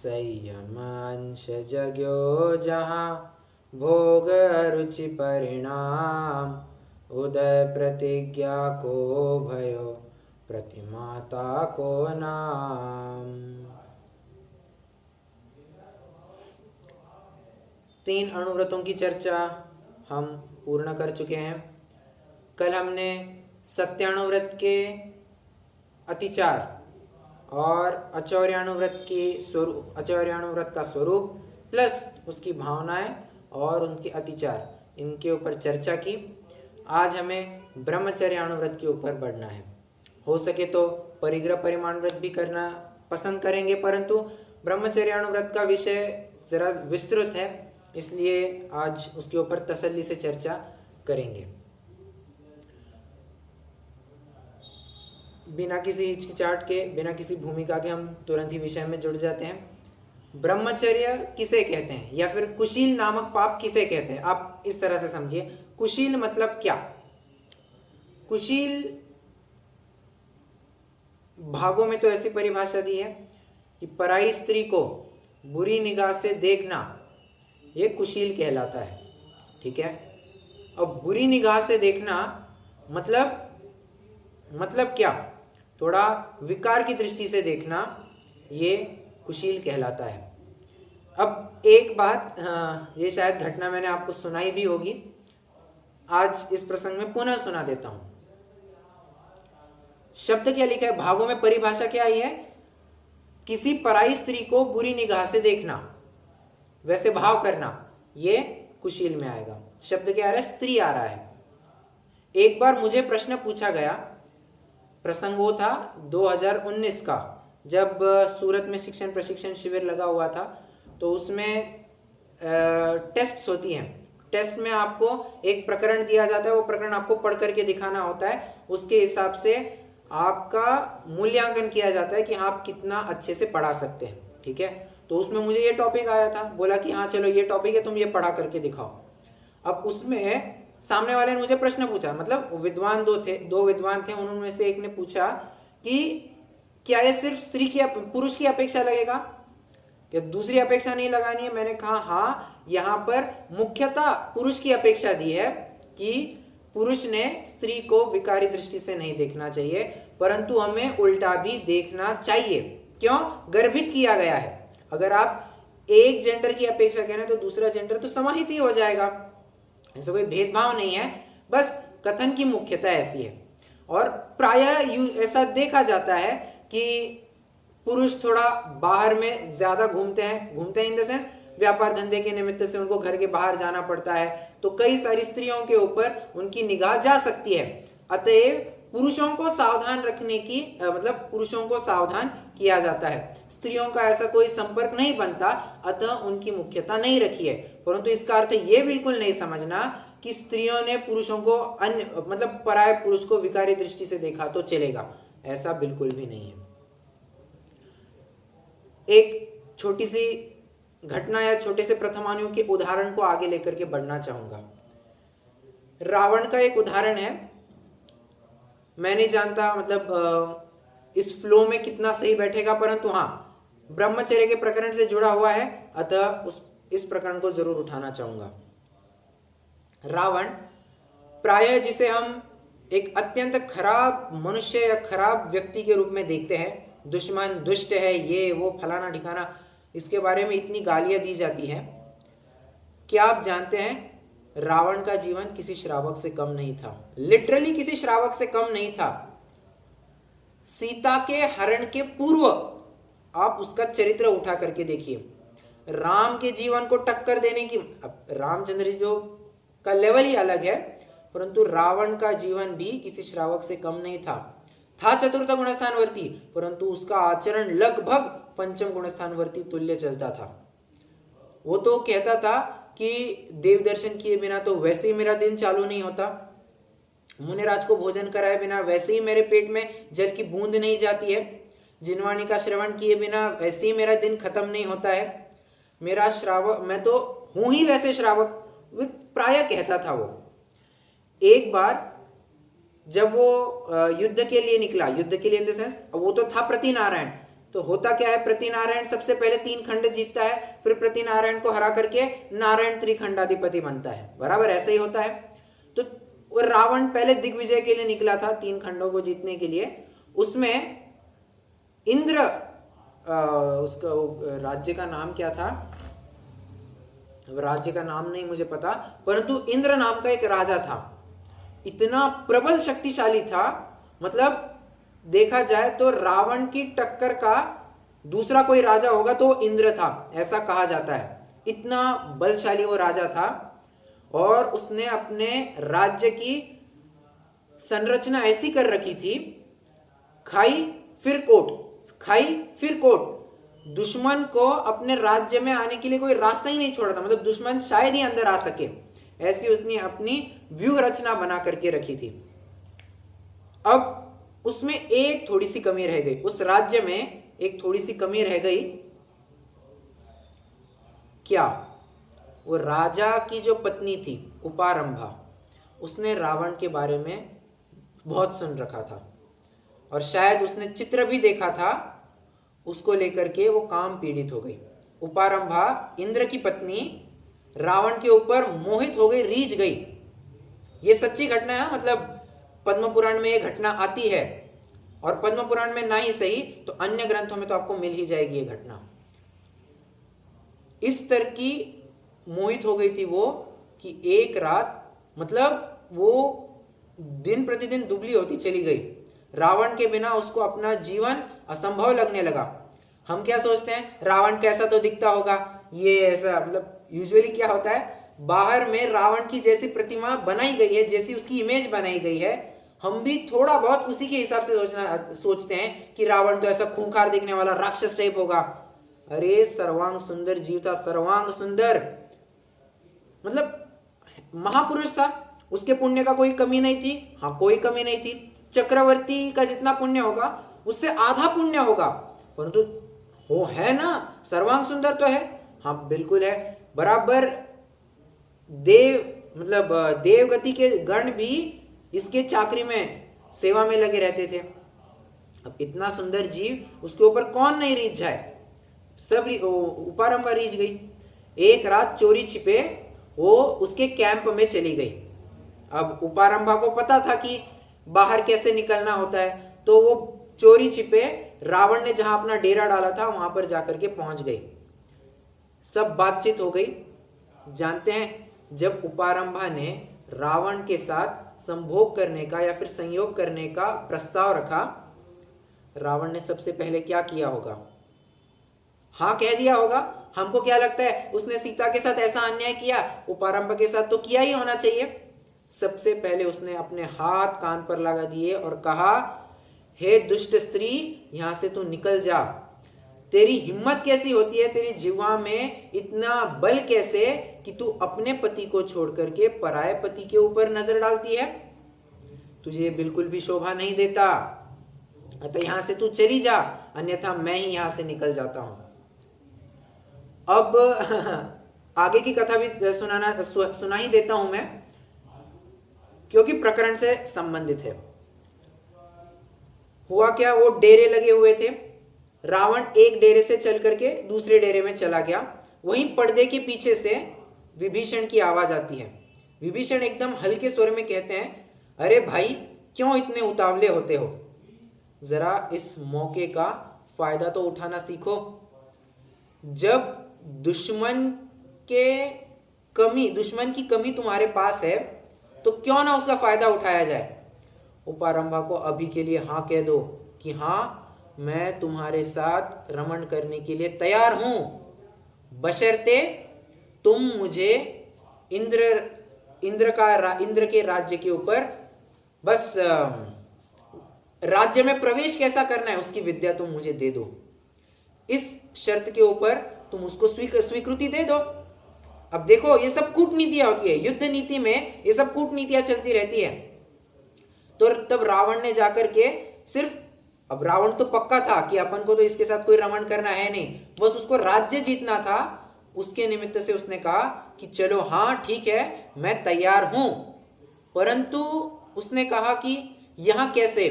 संयम अंश जग्यो जहाँ भोग रुचि परिणाम। उदय प्रतिज्ञा को भयो प्रतिमाता को नाम। 3 अणुव्रतों की चर्चा हम पूर्ण कर चुके हैं। कल हमने सत्याणुव्रत के अतिचार और अचौर्याणुव्रत का स्वरूप प्लस उसकी भावनाएं और उनके अतिचार, इनके ऊपर चर्चा की। आज हमें ब्रह्मचर्याणुव्रत के ऊपर बढ़ना है। हो सके तो परिग्रह परिमाण व्रत भी करना पसंद करेंगे, परंतु ब्रह्मचर्याणुव्रत का विषय जरा विस्तृत है, इसलिए आज उसके ऊपर तसल्ली से चर्चा करेंगे। बिना किसी हिचकिचाहट के, बिना किसी भूमिका के हम तुरंत ही विषय में जुड़ जाते हैं। ब्रह्मचर्य किसे कहते हैं या फिर कुशील नामक पाप किसे कहते हैं, आप इस तरह से समझिए। कुशील मतलब क्या? कुशील भागों में तो ऐसी परिभाषा दी है कि पराई स्त्री को बुरी निगाह से देखना ये कुशील कहलाता है। ठीक है। अब बुरी निगाह से देखना मतलब क्या? थोड़ा विकार की दृष्टि से देखना ये कुशील कहलाता है। अब एक बात, ये शायद घटना मैंने आपको सुनाई भी होगी, आज इस प्रसंग में पुनः सुना देता हूं। शब्द क्या लिखा है भागों में, परिभाषा क्या आई है? किसी पराई स्त्री को बुरी निगाह से देखना, वैसे भाव करना, ये कुशील में आएगा। शब्द क्या आ रहा है? स्त्री आ रहा है। एक बार मुझे प्रश्न पूछा गया, प्रसंग वो था 2019 का, जब सूरत में शिक्षण प्रशिक्षण शिविर लगा हुआ था। तो उसमें टेस्ट्स होती हैं। टेस्ट में आपको एक प्रकरण दिया जाता है, वो प्रकरण आपको पढ़ करके दिखाना होता है। उसके हिसाब से आपका मूल्यांकन किया जाता है कि आप कितना अच्छे से पढ़ा सकते हैं। ठीक है। तो उसमें मुझे ये टॉपिक आया था, बोला कि हाँ चलो ये टॉपिक है, तुम ये पढ़ा करके दिखाओ। अब उसमें सामने वाले ने मुझे प्रश्न पूछा, मतलब विद्वान दो विद्वान थे, उनमें से एक ने पूछा कि क्या ये सिर्फ पुरुष की अपेक्षा लगेगा, क्या दूसरी अपेक्षा नहीं लगानी है? मैंने कहा हाँ, यहाँ पर मुख्यतः पुरुष की अपेक्षा दी है कि पुरुष ने स्त्री को विकारी दृष्टि से नहीं देखना चाहिए, परंतु हमें उल्टा भी देखना चाहिए। क्यों? गर्भित किया गया है। अगर आप एक जेंडर की अपेक्षा करें तो दूसरा जेंडर तो समाहित ही हो जाएगा। ऐसा कोई भेदभाव नहीं है, बस कथन की मुख्यता ऐसी है। और प्रायः ऐसा देखा जाता है कि पुरुष थोड़ा बाहर में ज्यादा घूमते हैं इन द सेंस व्यापार धंधे के निमित्त से उनको घर के बाहर जाना पड़ता है, तो कई सारी स्त्रियों के ऊपर उनकी निगाह जा सकती है। अतएव पुरुषों को सावधान रखने की पुरुषों को सावधान किया जाता है। स्त्रियों का ऐसा कोई संपर्क नहीं बनता, अतः उनकी मुख्यता नहीं रखी है। परंतु इसका अर्थ ये बिल्कुल नहीं समझना कि स्त्रियों ने पुरुषों को पराये पुरुष को विकारी दृष्टि से देखा तो चलेगा, ऐसा बिल्कुल भी नहीं है। एक छोटी सी घटना या छोटे से प्रथमानुयोग के उदाहरण को आगे लेकर के बढ़ना चाहूंगा। रावण का एक उदाहरण है। मैं नहीं जानता इस फ्लो में कितना सही बैठेगा, परंतु हाँ, ब्रह्मचर्य के प्रकरण से जुड़ा हुआ है, अतः इस प्रकरण को जरूर उठाना चाहूंगा। रावण प्रायः जिसे हम एक अत्यंत खराब मनुष्य या खराब व्यक्ति के रूप में देखते हैं, दुश्मन, दुष्ट है, ये वो फलाना ठिकाना, इसके बारे में इतनी गालियां दी जाती हैं। क्या आप जानते हैं रावण का जीवन किसी श्रावक से कम नहीं था? लिटरली किसी श्रावक से कम नहीं था। सीता के हरण के पूर्व आप उसका चरित्र उठा करके देखिए। राम के जीवन को टक्कर देने की, अब रामचंद्र जी का लेवल ही अलग है, परंतु रावण का जीवन भी किसी श्रावक से कम नहीं था चतुर्थ गुणस्थानवर्ती, परंतु उसका आचरण लगभग पंचम गुणस्थानवर्ती तुल्य चलता था। वो तो कहता था कि देव दर्शन किए बिना तो वैसे ही मेरा दिन चालू नहीं होता, मुनिराज को भोजन कराए बिना वैसे ही मेरे पेट में जल की बूंद नहीं जाती है, जिनवाणी का श्रवण किए बिना वैसे ही मेरा दिन खत्म नहीं होता है, मेरा श्रावक, मैं तो हूं ही वैसे श्रावक, प्राय कहता था वो। एक बार जब वो युद्ध के लिए निकला, युद्ध के लिए इन द सेंस वो तो था प्रतिनारायण, तो होता क्या है, प्रतिनारायण सबसे पहले 3 खंड जीतता है, फिर प्रतिनारायण को हरा करके नारायण त्रिखंडाधिपति बनता है, बराबर ऐसा ही होता है। तो वो रावण पहले दिग्विजय के लिए निकला था 3 खंडों को जीतने के लिए। उसमें इंद्र उसका राज्य का नाम क्या था, राज्य का नाम नहीं मुझे पता, परंतु इंद्र नाम का एक राजा था, इतना प्रबल शक्तिशाली था, मतलब देखा जाए तो रावण की टक्कर का दूसरा कोई राजा होगा तो इंद्र था, ऐसा कहा जाता है। इतना बलशाली वो राजा था और उसने अपने राज्य की संरचना ऐसी कर रखी थी, खाई फिर कोट, खाई फिर कोट, दुश्मन को अपने राज्य में आने के लिए कोई रास्ता ही नहीं छोड़ा था, मतलब दुश्मन शायद ही अंदर आ सके, ऐसी उसने अपनी व्यूह रचना बना करके रखी थी। अब उसमें एक थोड़ी सी कमी रह गई, उस राज्य में एक थोड़ी सी कमी रह गई। क्या? वो राजा की जो पत्नी थी उपारंभा, उसने रावण के बारे में बहुत सुन रखा था और शायद उसने चित्र भी देखा था, उसको लेकर के वो काम पीड़ित हो गई। उपारंभा इंद्र की पत्नी रावण के ऊपर मोहित हो गई, रीझ गई। ये सच्ची घटना है, मतलब पद्म पुराण में ये घटना आती है, और पद्म पुराण में ना ही सही तो अन्य ग्रंथों में तो आपको मिल ही जाएगी ये घटना। इस तरह की मोहित हो गई थी वो कि एक रात, मतलब वो दिन प्रतिदिन दुबली होती चली गई। रावण के बिना उसको अपना जीवन असंभव लगने लगा। हम क्या सोचते हैं, रावण कैसा तो दिखता होगा, ये ऐसा, मतलब यूजुअली क्या होता है, बाहर में रावण की जैसी प्रतिमा बनाई गई है, जैसी उसकी इमेज बनाई गई है, हम भी थोड़ा बहुत उसी के हिसाब से सोचते हैं कि रावण तो ऐसा खूंखार दिखने वाला राक्षस टाइप होगा। अरे सर्वांग सुंदर जीव था, सर्वांग सुंदर, मतलब महापुरुष था, उसके पुण्य का कोई कमी नहीं थी। हाँ, कोई कमी नहीं थी। चक्रवर्ती का जितना पुण्य होगा उससे आधा पुण्य होगा, परंतु वो है ना, सर्वांग सुंदर तो है। हाँ बिल्कुल है, बराबर। देव, मतलब देवगति के गण भी इसके चाकरी में, सेवा में लगे रहते थे। अब इतना सुंदर जीव, उसके ऊपर कौन नहीं रीझ जाए, सब उपारंभा रीझ गई। एक रात चोरी छिपे वो उसके कैंप में चली गई। अब उपारंभा को पता था कि बाहर कैसे निकलना होता है, तो वो चोरी छिपे रावण ने जहां अपना डेरा डाला था वहां पर जाकर के पहुंच गई। सब बातचीत हो गई। जानते हैं, जब उपारंभा ने रावण के साथ संभोग करने का या फिर संयोग करने का प्रस्ताव रखा, रावण ने सबसे पहले क्या किया होगा? हाँ कह दिया होगा। हमको क्या लगता है, उसने सीता के साथ ऐसा अन्याय किया, उपारंभा के साथ तो किया ही होना चाहिए। सबसे पहले उसने अपने हाथ कान पर लगा दिए और कहा, हे दुष्ट स्त्री, यहां से तू निकल जा। तेरी हिम्मत कैसी होती है, तेरी जिह्वा में इतना बल कैसे कि तू अपने पति को छोड़ करके पराये पति के ऊपर नजर डालती है? तुझे बिल्कुल भी शोभा नहीं देता, अतः यहां से तू चली जा, अन्यथा मैं ही यहां से निकल जाता हूं। अब आगे की कथा भी सुना ही देता हूं मैं, क्योंकि प्रकरण से संबंधित है। हुआ क्या, वो डेरे लगे हुए थे। रावण एक डेरे से चल करके दूसरे डेरे में चला गया। वहीं पर्दे के पीछे से विभीषण की आवाज आती है। विभीषण एकदम हल्के स्वर में कहते हैं, अरे भाई क्यों इतने उतावले होते हो, जरा इस मौके का फायदा तो उठाना सीखो। जब दुश्मन की कमी तुम्हारे पास है तो क्यों ना उसका फायदा उठाया जाए। उपारंभा को अभी के लिए हाँ कह दो कि हाँ, मैं तुम्हारे साथ रमण करने के लिए तैयार हूं, बशर्ते तुम मुझे इंद्र के राज्य के ऊपर बस राज्य में प्रवेश कैसा करना है उसकी विद्या तुम मुझे दे दो। इस शर्त के ऊपर तुम उसको स्वीकृति दे दो। अब देखो, ये सब कूटनीतियां होती है, युद्ध नीति में ये सब कूटनीतियां चलती रहती है। तो तब रावण ने जाकर के सिर्फ, अब रावण तो पक्का था कि अपन को तो इसके साथ कोई रमण करना है नहीं, बस उसको राज्य जीतना था। उसके निमित्त से उसने कहा कि चलो हाँ ठीक है, मैं तैयार हूं। परंतु उसने कहा कि यहां कैसे,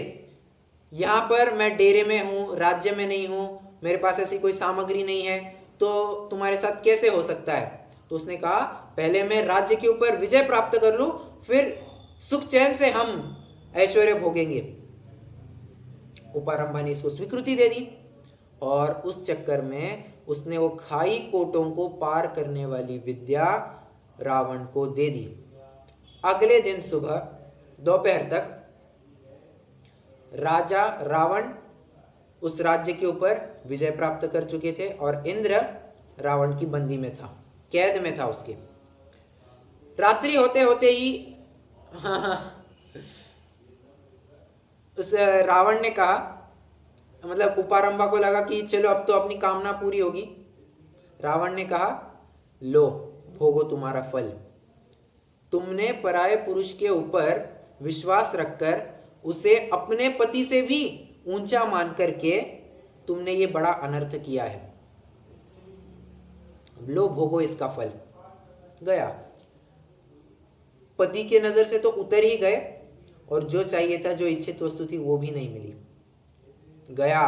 यहां पर मैं डेरे में हूं, राज्य में नहीं हूं, मेरे पास ऐसी कोई सामग्री नहीं है, तो तुम्हारे साथ कैसे हो सकता है? तो उसने कहा पहले मैं राज्य के ऊपर विजय प्राप्त कर लूं, फिर सुख चैन से हम ऐश्वर्य भोगेंगे। उपारंभा ने इसको स्वीकृति दे दी और उस चक्कर में उसने वो खाई कोटों को पार करने वाली विद्या रावण को दे दी। अगले दिन सुबह दोपहर तक राजा रावण उस राज्य के ऊपर विजय प्राप्त कर चुके थे और इंद्र रावण की बंदी में था, कैद में था उसके। रात्रि होते होते ही उस रावण ने कहा, मतलब उपारंभा को लगा कि चलो अब तो अपनी कामना पूरी होगी। रावण ने कहा लो भोगो तुम्हारा फल। तुमने पराये पुरुष के ऊपर विश्वास रखकर उसे अपने पति से भी ऊंचा मान करके तुमने ये बड़ा अनर्थ किया है, लो भोगो इसका फल। गया, पति के नजर से तो उतर ही गए और जो चाहिए था, जो इच्छित वस्तु थी, वो भी नहीं मिली। गया।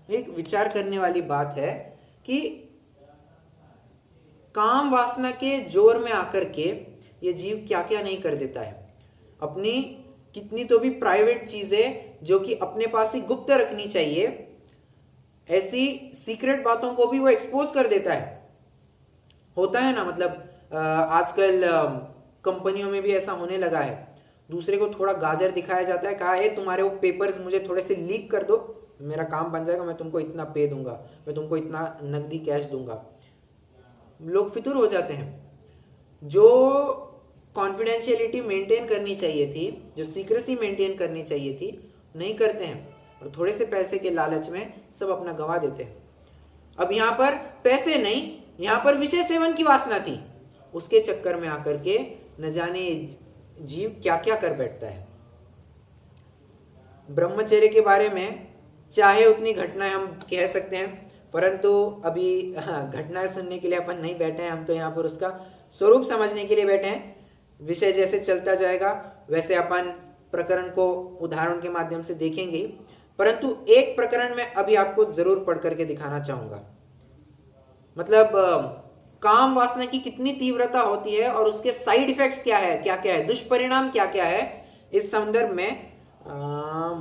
एक विचार करने वाली बात है कि काम वासना के जोर में आकर के ये जीव क्या क्या नहीं कर देता है। अपनी कितनी तो भी प्राइवेट चीजें जो कि अपने पास ही गुप्त रखनी चाहिए, ऐसी सीक्रेट बातों को भी वो एक्सपोज कर देता है। होता है ना, मतलब आजकल कंपनियों में भी ऐसा होने लगा है। दूसरे को थोड़ा गाजर दिखाया जाता है, कहा है तुम्हारे वो पेपर्स मुझे थोड़े से लीक कर दो, मेरा काम बन जाएगा, मैं तुमको इतना पे दूंगा, मैं तुमको इतना नकदी कैश दूंगा। लोग फितूर हो जाते हैं। जो कॉन्फिडेंशियलिटी मेंटेन करनी चाहिए थी, जो सीक्रेसी मेंटेन करनी चाहिए थी, नहीं करते हैं और थोड़े से पैसे के लालच में सब अपना गंवा देते हैं। अब यहां पर पैसे नहीं, यहां पर विषय सेवन की वासना थी, उसके चक्कर में आकर के न जाने जीव क्या क्या कर बैठता है। ब्रह्मचर्य के बारे में चाहे उतनी घटनाएं हम कह सकते हैं, परंतु अभी घटनाएं सुनने के लिए अपन नहीं बैठे हैं, हम तो यहाँ पर उसका स्वरूप समझने के लिए बैठे हैं। विषय जैसे चलता जाएगा वैसे अपन प्रकरण को उदाहरण के माध्यम से देखेंगे, परंतु एक प्रकरण में अभी आपको जरूर पढ़ करके दिखाना चाहूंगा। मतलब काम वासना की कितनी तीव्रता होती है और उसके साइड इफेक्ट्स क्या है, क्या क्या है, दुष्परिणाम क्या क्या है। इस संदर्भ में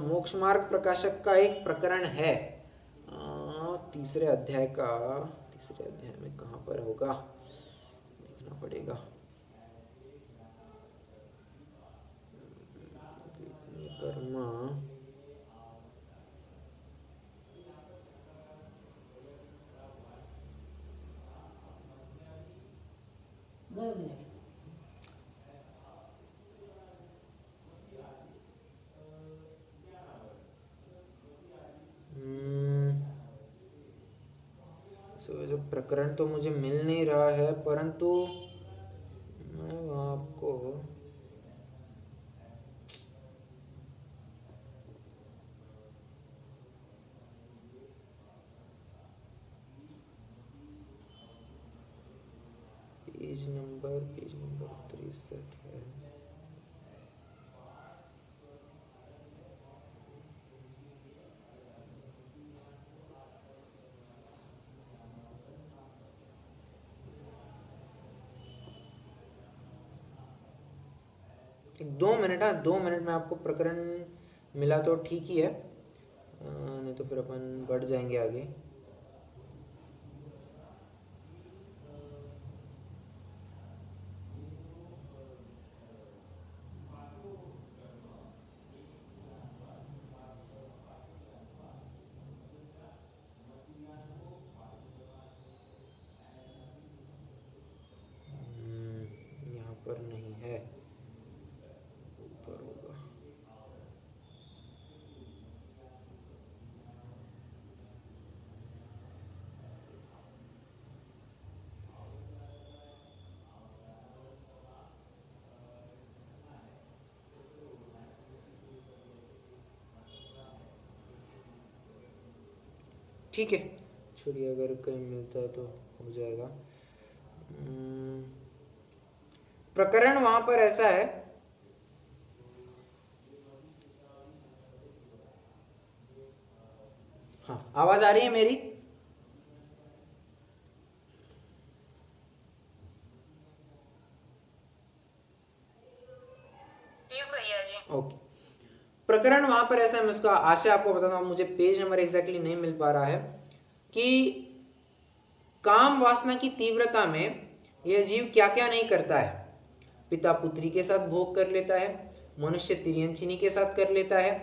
मोक्ष मार्ग प्रकाशक का एक प्रकरण है, तीसरे अध्याय में कहां पर होगा देखना पड़ेगा। कर्मा जो प्रकरण तो मुझे मिल नहीं रहा है, परंतु मैं आपको पेज नंबर 63 है। एक 2 मिनट, 2 मिनट में आपको प्रकरण मिला तो ठीक ही है, नहीं तो फिर अपन बढ़ जाएंगे आगे। यहाँ पर नहीं है, ऊपर होगा। ठीक है, छोड़िए, अगर कहीं मिलता है तो हो जाएगा। प्रकरण वहां पर ऐसा है, हाँ आवाज आ रही है मेरी? ओके, प्रकरण वहां पर ऐसा है, मैं उसका आशा आपको बताता हूं, मुझे पेज नंबर एग्जैक्टली नहीं मिल पा रहा है, कि काम वासना की तीव्रता में यह जीव क्या क्या नहीं करता है। पिता पुत्री के साथ भोग कर लेता है, मनुष्य तिर्यंचिनी के साथ कर लेता है,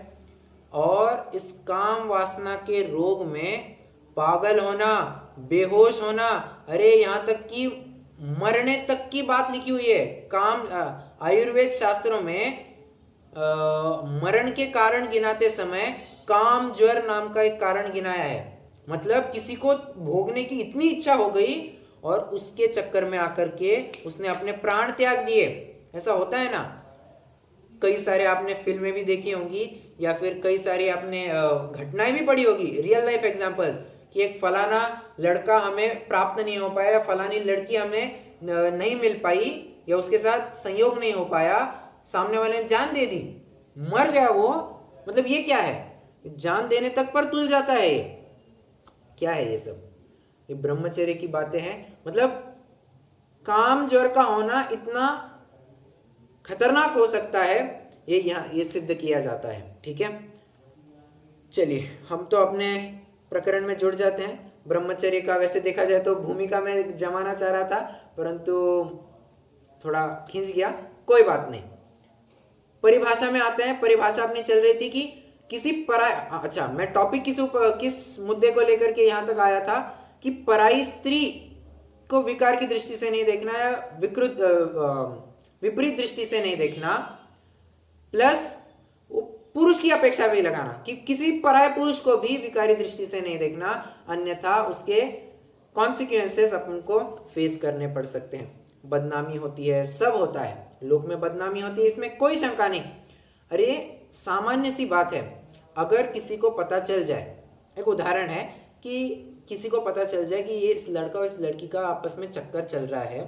और इस काम वासना के रोग में पागल होना, बेहोश होना, अरे यहां तक कि मरने तक की बात लिखी हुई है। काम आयुर्वेद शास्त्रों में मरण के कारण गिनाते समय काम ज्वर नाम का एक कारण गिनाया है। मतलब किसी को भोगने की इतनी इच्छा हो गई और उसके चक्कर में आकर के उसने अपने प्राण त्याग दिए। ऐसा होता है ना, कई सारे आपने फिल्में भी देखी होंगी या फिर कई सारी आपने घटनाएं भी पढ़ी होगी, रियल लाइफ एग्जांपल्स, कि एक फलाना लड़का हमें प्राप्त नहीं हो पाया, फलानी लड़की हमें नहीं मिल पाई, या उसके साथ संयोग नहीं हो पाया, सामने वाले ने जान दे दी, मर गया वो। मतलब ये क्या है, जान देने तक पर तुल जाता है। ये क्या है, ये सब ये ब्रह्मचर्य की बातें हैं। मतलब काम ज्वर का होना इतना खतरनाक हो सकता है, ये यहाँ ये सिद्ध किया जाता है। ठीक है, चलिए हम तो अपने प्रकरण में जुड़ जाते हैं। ब्रह्मचर्य का वैसे देखा जाए तो भूमिका में जमाना चाह रहा था, परंतु थोड़ा खींच गया, कोई बात नहीं। परिभाषा में आते हैं। परिभाषा अपनी चल रही थी कि किसी पराय, अच्छा मैं टॉपिक किस मुद्दे को लेकर के यहां तक आया था कि पराई स्त्री को विकार की दृष्टि से नहीं देखना या विपरीत दृष्टि से नहीं देखना, प्लस पुरुष की अपेक्षा भी लगाना कि किसी पराय पुरुष को भी विकारी दृष्टि से नहीं देखना, अन्यथा उसके कॉन्सिक्वेंसेस अपन को फेस करने पड़ सकते हैं। बदनामी होती है, सब होता है, लोक में बदनामी होती है, इसमें कोई शंका नहीं। अरे सामान्य सी बात है, अगर किसी को पता चल जाए, एक उदाहरण है कि किसी को पता चल जाए कि ये इस लड़का और इस लड़की का आपस में चक्कर चल रहा है,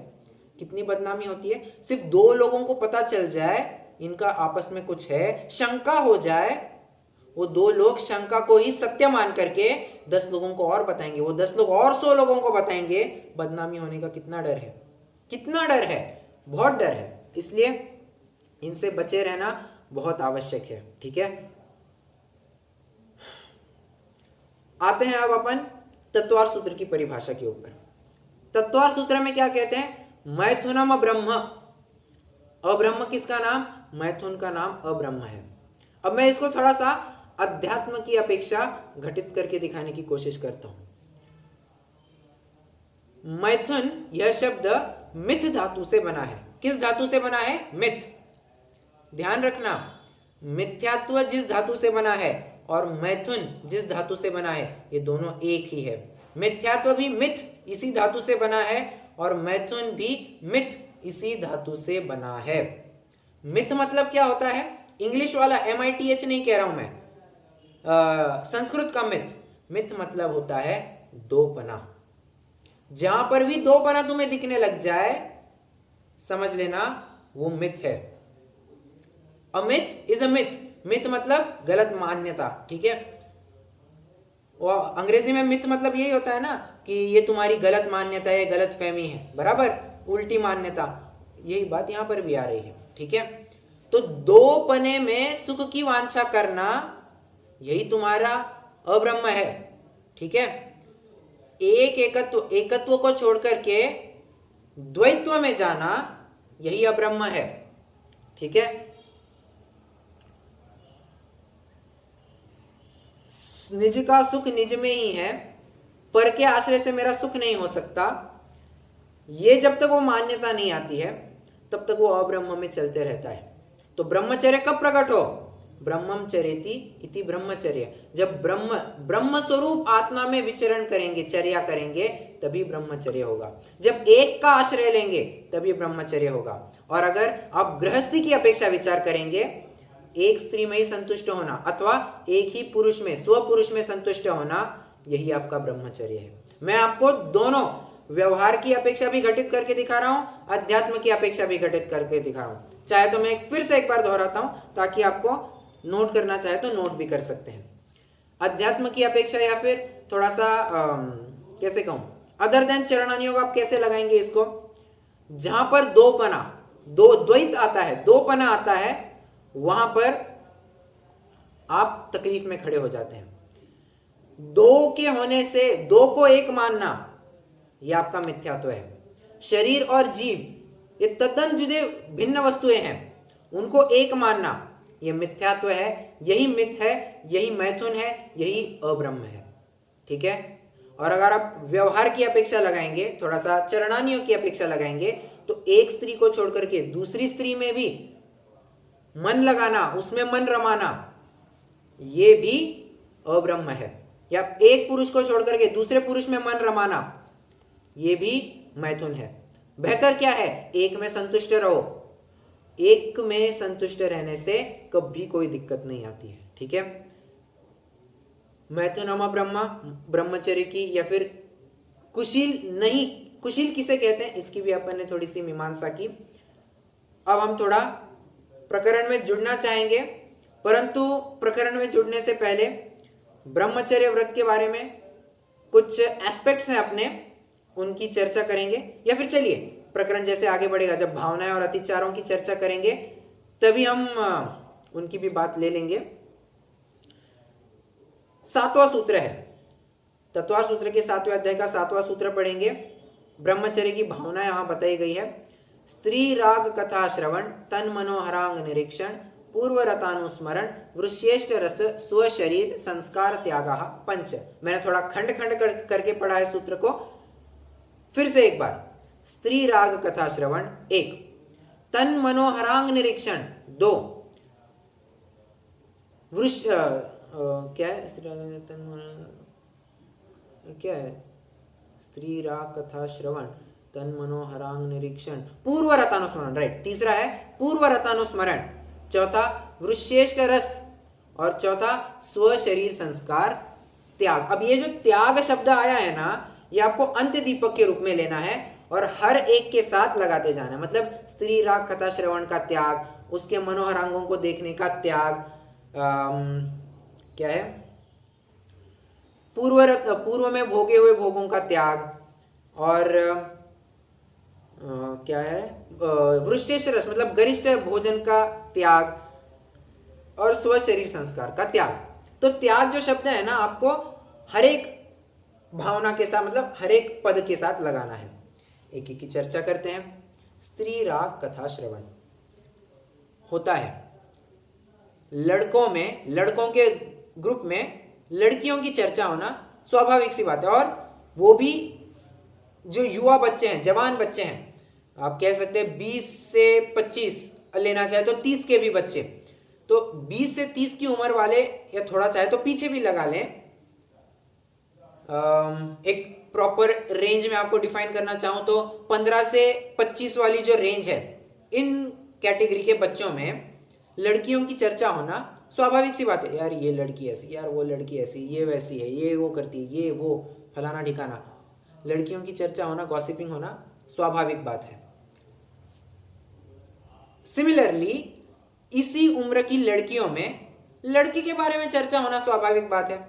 कितनी बदनामी होती है। सिर्फ 2 लोगों को पता चल जाए इनका आपस में कुछ है, शंका हो जाए, वो 2 लोग शंका को ही सत्य मान करके 10 लोगों को और बताएंगे, वो 10 लोग और 100 लोगों को बताएंगे। बदनामी होने का कितना डर है, कितना डर है, बहुत डर है। इसलिए इनसे बचे रहना बहुत आवश्यक है। ठीक है, आते हैं अब अपन तत्वार सूत्र की परिभाषा के ऊपर। तत्वार सूत्र में क्या कहते हैं, मैथुनम अब्रह्म। अब्रह्म किसका नाम, मैथुन का नाम अब्रह्म है। अब मैं इसको थोड़ा सा अध्यात्म की अपेक्षा घटित करके दिखाने की कोशिश करता हूं। मैथुन यह शब्द मिथ धातु से बना है। किस धातु से बना है, मिथ। ध्यान रखना, मिथ्यात्व जिस धातु से बना है और मैथुन जिस धातु से बना है, ये दोनों एक ही है। मिथ्यात्व भी मिथ इसी धातु से बना है और मैथुन भी मिथ इसी धातु से बना है। मिथ मतलब क्या होता है, इंग्लिश वाला MITH नहीं कह रहा हूं मैं, संस्कृत का मिथ। मिथ मतलब होता है दोपना। जहां पर भी दोपना तुम्हें दिखने लग जाए, समझ लेना वो मिथ है। Amith is a myth. Myth मतलब गलत मान्यता। ठीक है, और अंग्रेजी में मिथ मतलब यही होता है ना कि ये तुम्हारी गलत मान्यता है, गलत फहमी है, बराबर, उल्टी मान्यता। यही बात यहां पर भी आ रही है। ठीक है, तो दोपने में सुख की वांछा करना, यही तुम्हारा अब्रह्म है। ठीक है, एकत्व को छोड़कर के द्वैत्व में जाना, यही अब्रह्म है। ठीक है, निज का सुख निज में ही है, पर के आश्रय से मेरा सुख नहीं हो सकता, ये जब तक वो मान्यता नहीं आती है तब तक वो अब्रह्म में चलते रहता है। तो ब्रह्मचर्य कब प्रकट हो, ब्रह्मचर्येति इति ब्रह्मचर्य। जब ब्रह्म स्वरूप आत्मा में विचरण करेंगे, चर्या करेंगे, तभी ब्रह्मचर्य होगा। जब एक का आश्रय लेंगे तभी ब्रह्मचर्य होगा। और अगर आप गृहस्थी की अपेक्षा विचार करेंगे, एक स्त्री में ही संतुष्ट होना अथवा एक ही पुरुष में, स्वपुरुष में संतुष्ट होना, यही आपका ब्रह्मचर्य है। मैं आपको दोनों व्यवहार की अपेक्षा भी घटित करके दिखा रहा हूं, अध्यात्म की अपेक्षा भी घटित करके दिखा रहा हूं। चाहे तो मैं फिर से एक बार दोहराता हूं ताकि आपको नोट करना चाहे तो नोट भी कर सकते हैं। अध्यात्म की अपेक्षा, या फिर थोड़ा सा कैसे कहूं, अदर देन चरणानी योग आप कैसे लगाएंगे इसको, जहां पर दो द्वैत आता है, दोपना आता है, वहां पर आप तकलीफ में खड़े हो जाते हैं। दो के होने से दो को एक मानना, यह आपका मिथ्यात्व है। शरीर और जीव ये तद्दन जुदे भिन्न वस्तुएं हैं, उनको एक मानना यह मिथ्यात्व है। यही मिथ है, यही मैथुन है, यही अब्रह्म है। ठीक है। और अगर आप व्यवहार की अपेक्षा लगाएंगे, थोड़ा सा चरणानियों की अपेक्षा लगाएंगे, तो एक स्त्री को छोड़कर के दूसरी स्त्री में भी मन लगाना, उसमें मन रमाना, ये भी अब्रह्म है। या एक पुरुष को छोड़कर के दूसरे पुरुष में मन रमाना, ये भी मैथुन है। बेहतर क्या है? एक में संतुष्ट रहो। एक में संतुष्ट रहने से कभी कोई दिक्कत नहीं आती है। ठीक है। मैथुनम ब्रह्म, ब्रह्मचर्य की, या फिर कुशील नहीं, कुशील किसे कहते हैं इसकी भी अपन ने थोड़ी सी मीमांसा की। अब हम थोड़ा प्रकरण में जुड़ना चाहेंगे, परंतु प्रकरण में जुड़ने से पहले ब्रह्मचर्य व्रत के बारे में कुछ एस्पेक्ट्स हैं अपने, उनकी चर्चा करेंगे। या फिर चलिए प्रकरण जैसे आगे बढ़ेगा, जब भावनाएं और अतिचारों की चर्चा करेंगे तभी हम उनकी भी बात ले लेंगे। 7वां सूत्र है, तत्वार सूत्र के 7वें अध्याय का 7वां सूत्र पढ़ेंगे। ब्रह्मचर्य की भावना यहां बताई गई है। स्त्री राग कथा श्रवण, तन मनोहरांग निरीक्षण, पूर्व रतानुस्मरण, वृश्येष्ठ रस, स्वशरीर संस्कार त्यागा पंच। मैंने थोड़ा खंड खंड करके पढ़ा है सूत्र को, फिर से एक बार। स्त्री राग कथा श्रवण 1, तन मनोहरांग निरीक्षण 2, वृष क्या है क्या है स्त्री राग कथा श्रवण, तन मनोहरांग निरीक्षण, पूर्व रतानुस्मरण, राइट। तीसरा है पूर्व रतानुस्मरण, चौथा वृश्येष्ठ रस, और चौथा स्व शरीर संस्कार त्याग। अब ये जो त्याग शब्द आया है ना, ये आपको अंत्य दीपक के रूप में लेना है और हर एक के साथ लगाते जाना है। मतलब स्त्री राग कथा श्रवण का त्याग, उसके मनोहरांगों को देखने का त्याग, क्या है, पूर्व में भोगे हुए भोगों का त्याग, और क्या है, वृश्येष्ठ रस मतलब गरिष्ठ भोजन का त्याग, और स्व शरीर संस्कार का त्याग। तो त्याग जो शब्द है ना, आपको हर एक भावना के साथ, मतलब हर एक पद के साथ लगाना है। एक एक की चर्चा करते हैं। स्त्री राग कथा श्रवण होता है लड़कों में, लड़कों के ग्रुप में लड़कियों की चर्चा होना स्वाभाविक सी बात है। और वो भी जो युवा बच्चे हैं, जवान बच्चे हैं, आप कह सकते हैं 20 से 25, लेना चाहे तो 30 के भी बच्चे, तो 20 से 30 की उम्र वाले, या थोड़ा चाहे तो पीछे भी लगा लें, एक प्रॉपर रेंज में आपको डिफाइन करना चाहूं तो 15 से 25 वाली जो रेंज है, इन कैटेगरी के बच्चों में लड़कियों की चर्चा होना स्वाभाविक सी बात है। यार ये लड़की ऐसी, यार वो लड़की ऐसी, ये वैसी है, ये वो करती है, ये वो फलाना ठिकाना, लड़कियों की चर्चा होना, गॉसिपिंग होना स्वाभाविक बात है। सिमिलरली इसी उम्र की लड़कियों में लड़की के बारे में चर्चा होना स्वाभाविक बात है।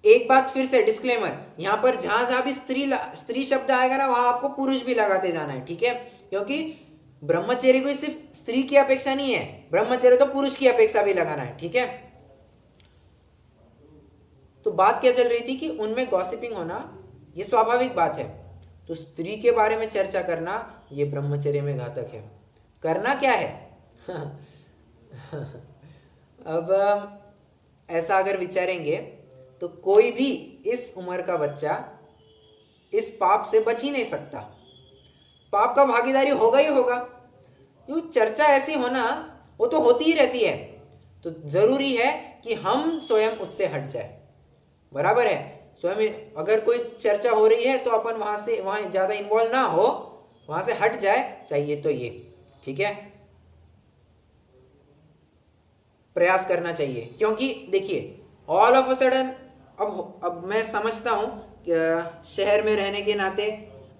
एक बात फिर से डिस्क्लेमर, यहां पर जहां जहां भी स्त्री शब्द आएगा ना, वहां आपको पुरुष भी लगाते जाना है। ठीक है, क्योंकि ब्रह्मचर्य को सिर्फ स्त्री की अपेक्षा नहीं है, ब्रह्मचर्य तो पुरुष की अपेक्षा भी लगाना है। ठीक है। तो बात क्या चल रही थी कि उनमें गॉसिपिंग होना ये स्वाभाविक बात है, तो स्त्री के बारे में चर्चा करना ये ब्रह्मचर्य में घातक है। करना क्या है अब ऐसा अगर विचारेंगे तो कोई भी इस उम्र का बच्चा इस पाप से बच ही नहीं सकता, पाप का भागीदारी होगा ही होगा। क्यों? चर्चा ऐसी होना वो तो होती ही रहती है, तो जरूरी है कि हम स्वयं उससे हट जाए। बराबर है, स्वयं अगर कोई चर्चा हो रही है तो अपन वहां ज्यादा इन्वॉल्व ना हो, वहां से हट जाए, चाहिए तो ये। ठीक है, प्रयास करना चाहिए। क्योंकि देखिए ऑल ऑफ अ सडन, अब मैं समझता हूं शहर में रहने के नाते,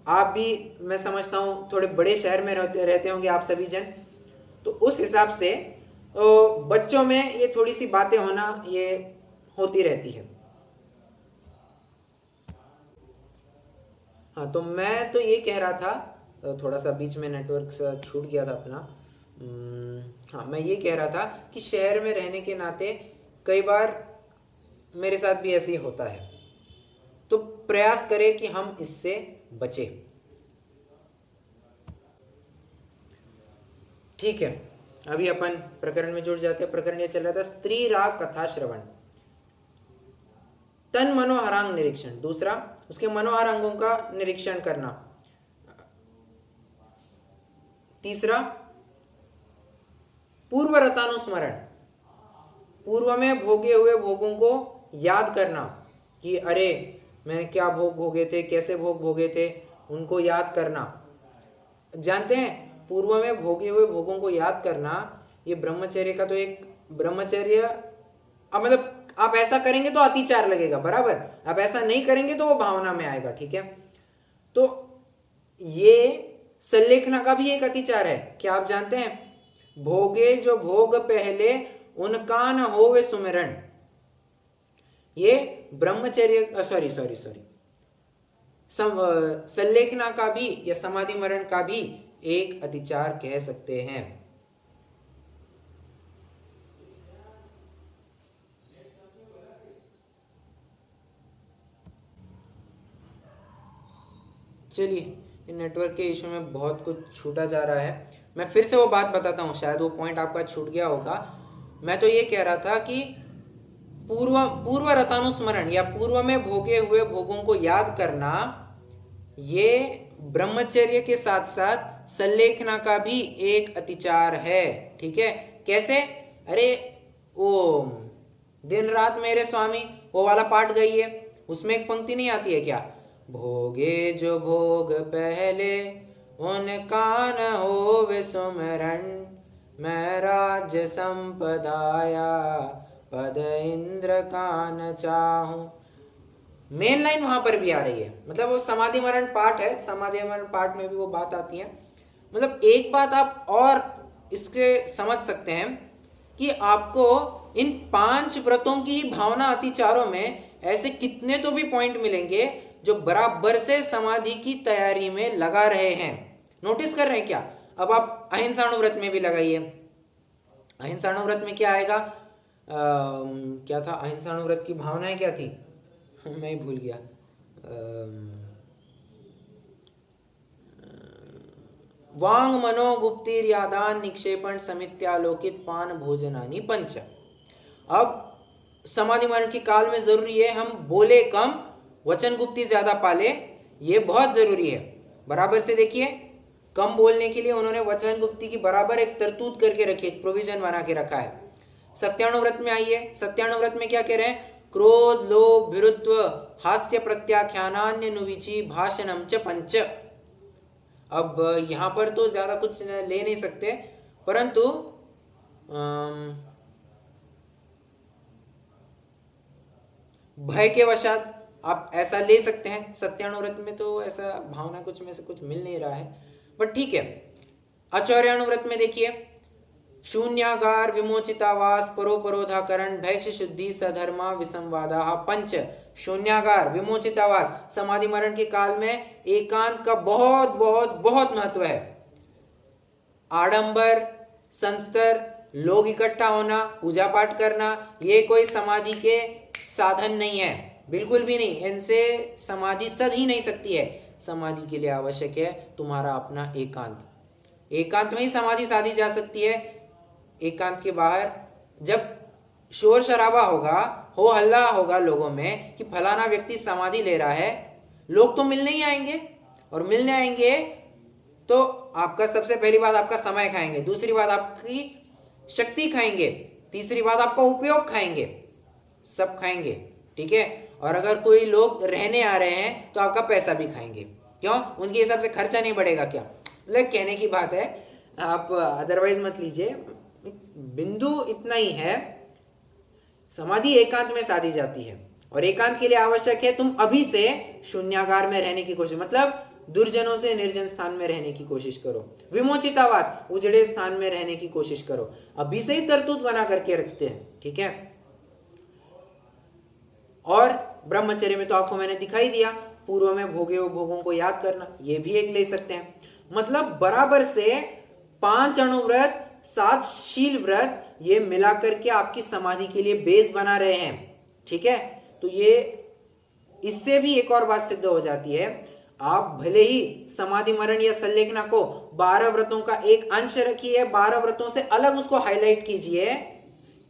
आप भी मैं समझता हूं थोड़े बड़े शहर में रहते होंगे आप सभी जन, तो उस हिसाब से बच्चों में ये थोड़ी सी बातें होना ये होती रहती है। हाँ, तो मैं तो ये कह रहा था, थोड़ा सा बीच में नेटवर्क छूट गया था अपना, हाँ, मैं ये कह रहा था कि शहर में रहने के नाते कई बार मेरे साथ भी ऐसे ही होता है, तो प्रयास करें कि हम इससे बचें। ठीक है, अभी अपन प्रकरण में जुड़ जाते हैं। प्रकरण ये चल रहा था स्त्री राग कथा श्रवण, तन मनोहरांग निरीक्षण, दूसरा उसके मनोहर अंगों का निरीक्षण करना, तीसरा पूर्व रतानुस्मरण, पूर्व में भोगे हुए भोगों को याद करना कि अरे मैंने क्या भोग भोगे थे, कैसे भोग भोगे थे, उनको याद करना। जानते हैं पूर्व में भोगे हुए भोगों को याद करना, ये ब्रह्मचर्य का तो एक ब्रह्मचर्य, अब मतलब आप ऐसा करेंगे तो अतिचार लगेगा, बराबर, आप ऐसा नहीं करेंगे तो वो भावना में आएगा। ठीक है, तो ये संलेखना का भी एक अतिचार है। क्या आप जानते हैं, भोगे जो भोग पहले उनका न होवे सुमिरन, ये ब्रह्मचर्य सॉरी संलेखना का भी या समाधि मरण का भी एक अतिचार कह सकते हैं। चलिए, नेटवर्क के इशू में बहुत कुछ छूटा जा रहा है, मैं फिर से वो बात बताता हूँ, शायद वो पॉइंट आपका छूट गया होगा। मैं तो ये कह रहा था कि पूर्व रतानुस्मरण या पूर्व में भोगे हुए भोगों को याद करना, ये ब्रह्मचर्य के साथ साथ संलेखना का भी एक अतिचार है। ठीक है, कैसे? अरे वो दिन रात मेरे स्वामी, वो वाला पाठ गई है, उसमें एक पंक्ति नहीं आती है क्या, भोगे जो भोग पहले उनका न होवे सुमरण, मैं राज्य संपदाया पद इंद्र का न चाहूं। मेन लाइन वहां पर भी आ रही है, मतलब वो समाधि मरण पाठ है, समाधि मरण पाठ में भी वो बात आती है। मतलब एक बात आप और इसके समझ सकते हैं कि आपको इन 5 व्रतों की भावना अतिचारों में ऐसे कितने तो भी पॉइंट मिलेंगे जो बराबर से समाधि की तैयारी में लगा रहे हैं। नोटिस कर रहे हैं क्या? अब आप अहिंसाणुव्रत में भी लगाइए, अहिंसाणुव्रत में क्या आएगा, क्या था अहिंसाणुव्रत की भावनाएं क्या थी मैं भूल गया, वांग मनो गुप्तिर्यादान निक्षेपण समित्यालोकित पान भोजनानि पंच। अब समाधि मरण के काल में जरूरी है हम बोले कम, वचन गुप्ति ज्यादा पाले, ये बहुत जरूरी है। बराबर से देखिए, कम बोलने के लिए उन्होंने वचन गुप्ति की बराबर एक तरतूद करके रखी, एक प्रोविजन बना के रखा है। सत्यानुव्रत में आइए, सत्यानुव्रत में क्या कह रहे हैं, क्रोध लोभ भीरुत्व हास्य प्रत्याख्यानान्य नुविची भाषणम च पंच। अब यहां पर तो ज्यादा कुछ ले नहीं सकते, परंतु भय के वशात आप ऐसा ले सकते हैं। सत्यानुव्रत में तो ऐसा भावना कुछ में से कुछ मिल नहीं रहा है, बट ठीक है। आचार्यानुव्रत में देखिए, शून्यागार विमोचितावास परोपरोधाकरण भैक्ष शुद्धि सधर्मा विसंवादा पंच। शून्यागार विमोचितावास, समाधि मरण के काल में एकांत का बहुत बहुत बहुत महत्व है। आडंबर संस्तर लोग इकट्ठा होना, पूजा पाठ करना, ये कोई समाधि के साधन नहीं है, बिल्कुल भी नहीं। इनसे समाधि सध ही नहीं सकती है। समाधि के लिए आवश्यक है तुम्हारा अपना एकांत, एकांत में ही समाधि साधी जा सकती है। एकांत के बाहर जब शोर शराबा होगा, हो हल्ला होगा लोगों में कि फलाना व्यक्ति समाधि ले रहा है, लोग तो मिलने ही आएंगे, और मिलने आएंगे तो आपका सबसे पहली बात आपका समय खाएंगे, दूसरी बात आपकी शक्ति खाएंगे, तीसरी बात आपका उपयोग खाएंगे, सब खाएंगे। ठीक है, और अगर कोई लोग रहने आ रहे हैं तो आपका पैसा भी खाएंगे। क्यों? उनके हिसाब से खर्चा नहीं बढ़ेगा क्या? मतलब कहने की बात है, आप अदरवाइज मत लीजिए। बिंदु इतना ही है, समाधि एकांत में साधी जाती है, और एकांत के लिए आवश्यक है तुम अभी से शून्यागार में रहने की कोशिश, मतलब दुर्जनों से निर्जन स्थान में रहने की कोशिश करो। विमोचितावास, उजड़े स्थान में रहने की कोशिश करो, अभी से ही तरतूत बना करके रखते हैं। ठीक है, और ब्रह्मचर्य में तो आपको मैंने दिखाई दिया, पूर्व में भोगे हुए भोगों को याद करना, ये भी एक ले सकते हैं। मतलब बराबर से 5 अणुव्रत सातशील व्रत ये मिलाकर के आपकी समाधि के लिए बेस बना रहे हैं। ठीक है, तो ये इससे भी एक और बात सिद्ध हो जाती है, आप भले ही समाधि मरण या संलेखना को 12 व्रतों का एक अंश रखिए, 12 व्रतों से अलग उसको हाईलाइट कीजिए,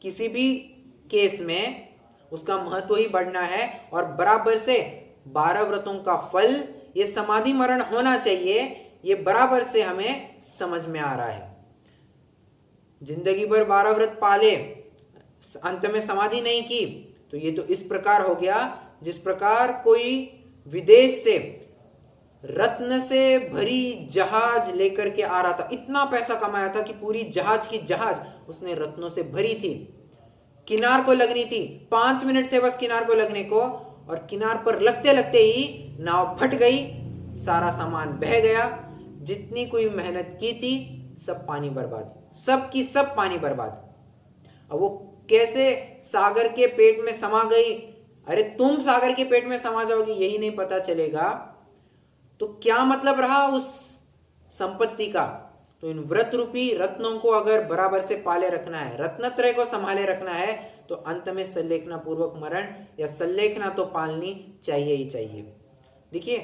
किसी भी केस में उसका महत्व ही बढ़ना है और बराबर से 12 व्रतों का फल ये समाधि मरण होना चाहिए, ये बराबर से हमें समझ में आ रहा है। जिंदगी भर 12 व्रत पाले, अंत में समाधि नहीं की, तो ये तो इस प्रकार हो गया जिस प्रकार कोई विदेश से रत्न से भरी जहाज लेकर के आ रहा था, इतना पैसा कमाया था कि पूरी जहाज की जहाज उसने रत्नों से भरी थी, किनार को लगनी थी, 5 मिनट थे बस किनार को लगने को, और किनार पर लगते लगते ही नाव फट गई, सारा सामान बह गया, जितनी कोई मेहनत की थी सब पानी बर्बाद, सब की सब पानी बर्बाद। अब वो कैसे सागर के पेट में समा गई, अरे तुम सागर के पेट में समा जाओगी यही नहीं पता चलेगा, तो क्या मतलब रहा उस संपत्ति का। तो इन व्रत रूपी रत्नों को अगर बराबर से पाले रखना है, रत्नत्रय को संभाले रखना है, तो अंत में संलेखना पूर्वक मरण या संलेखना तो पालनी चाहिए ही चाहिए। देखिए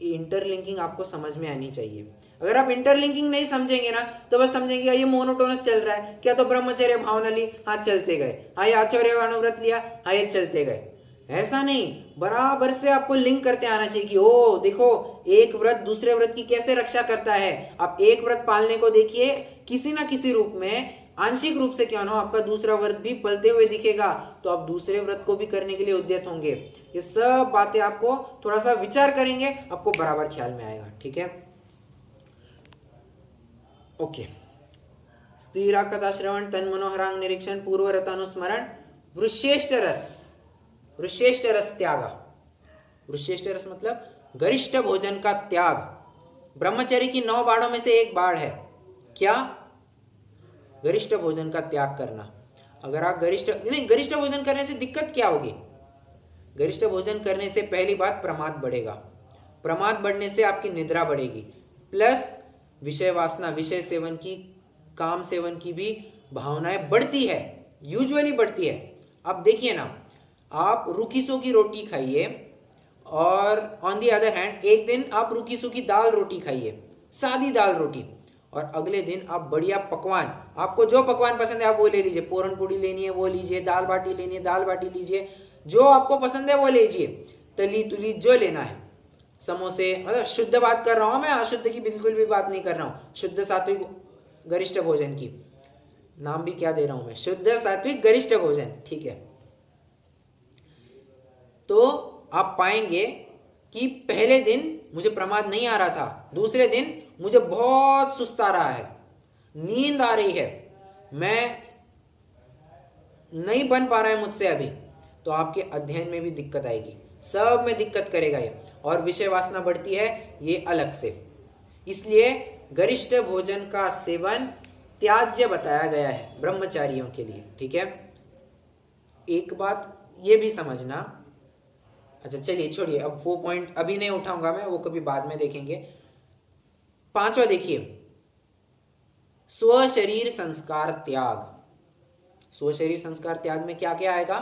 इंटरलिंकिंग आपको समझ में आनी चाहिए। अगर आप इंटरलिंकिंग नहीं समझेंगे ना तो बस समझेंगे ये मोनोटोनस चल रहा है, क्या तो ब्रह्मचर्य भावना ली, हाँ चलते गए, हाँ ये आचार्य अनुव्रत लिया, हाँ ये चलते गए। ऐसा नहीं, बराबर से आपको लिंक करते आना चाहिए कि ओ देखो एक व्रत दूसरे व्रत की कैसे रक्षा करता है। आप एक व्रत पालने को देखिए, किसी ना किसी रूप में, आंशिक रूप से क्यों ना हो, आपका दूसरा व्रत भी पलते हुए दिखेगा, तो आप दूसरे व्रत को भी करने के लिए उद्यत होंगे। ये सब बातें आपको थोड़ा सा विचार करेंगे, आपको बराबर ख्याल में आएगा। ठीक है, ओके। स्थिरा कथा श्रवण, तन मनोहरांग निरीक्षण, पूर्व रतानुस्मरण, वृश्रेष्ठ रस, वृश्रेष्ठ रस त्याग। वृश्रेष्ठ रस मतलब गरिष्ठ भोजन का त्याग। ब्रह्मचर्य की 9 बाड़ों में से एक बाड़ है क्या? गरिष्ठ भोजन का त्याग करना। अगर आप गरिष्ठ भोजन करने से दिक्कत क्या होगी? गरिष्ठ भोजन करने से पहली बात प्रमाद बढ़ेगा, प्रमाद बढ़ने से आपकी निद्रा बढ़ेगी, प्लस विषय वासना, विषय सेवन की, काम सेवन की भी भावनाएं बढ़ती है, यूजुअली बढ़ती है। आप देखिए ना, आप रूखी सूखी रोटी खाइए और ऑन दी अदर हैंड एक दिन आप रूखी सूखी दाल रोटी खाइए, सादी दाल रोटी, और अगले दिन आप बढ़िया पकवान, आपको जो पकवान पसंद है आप वो ले लीजिए, पूरन पूड़ी लेनी है वो लीजिए, दाल बाटी लेनी है दाल बाटी लीजिए, जो आपको पसंद है वो लीजिए, तली तुली जो लेना है, समोसे, मतलब शुद्ध बात कर रहा हूं मैं, अशुद्ध की बिल्कुल भी बात नहीं कर रहा हूं, शुद्ध सात्विक गरिष्ठ भोजन की, नाम भी क्या दे रहा हूं मैं, शुद्ध सात्विक गरिष्ठ भोजन। ठीक है, तो आप पाएंगे कि पहले दिन मुझे प्रमाद नहीं आ रहा था, दूसरे दिन मुझे बहुत सुस्त आ रहा है, नींद आ रही है, मैं नहीं बन पा रहा है मुझसे अभी, तो आपके अध्ययन में भी दिक्कत आएगी, सब में दिक्कत करेगा ये, और विषय वासना बढ़ती है ये अलग से। इसलिए गरिष्ठ भोजन का सेवन त्याज्य बताया गया है ब्रह्मचारियों के लिए। ठीक है, एक बात ये भी समझना, अच्छा चलिए छोड़िए, अब वो पॉइंट अभी नहीं उठाऊंगा मैं, वो कभी बाद में देखेंगे। 5वां देखिए, स्व शरीर संस्कार त्याग। स्व शरीर संस्कार त्याग में क्या क्या आएगा?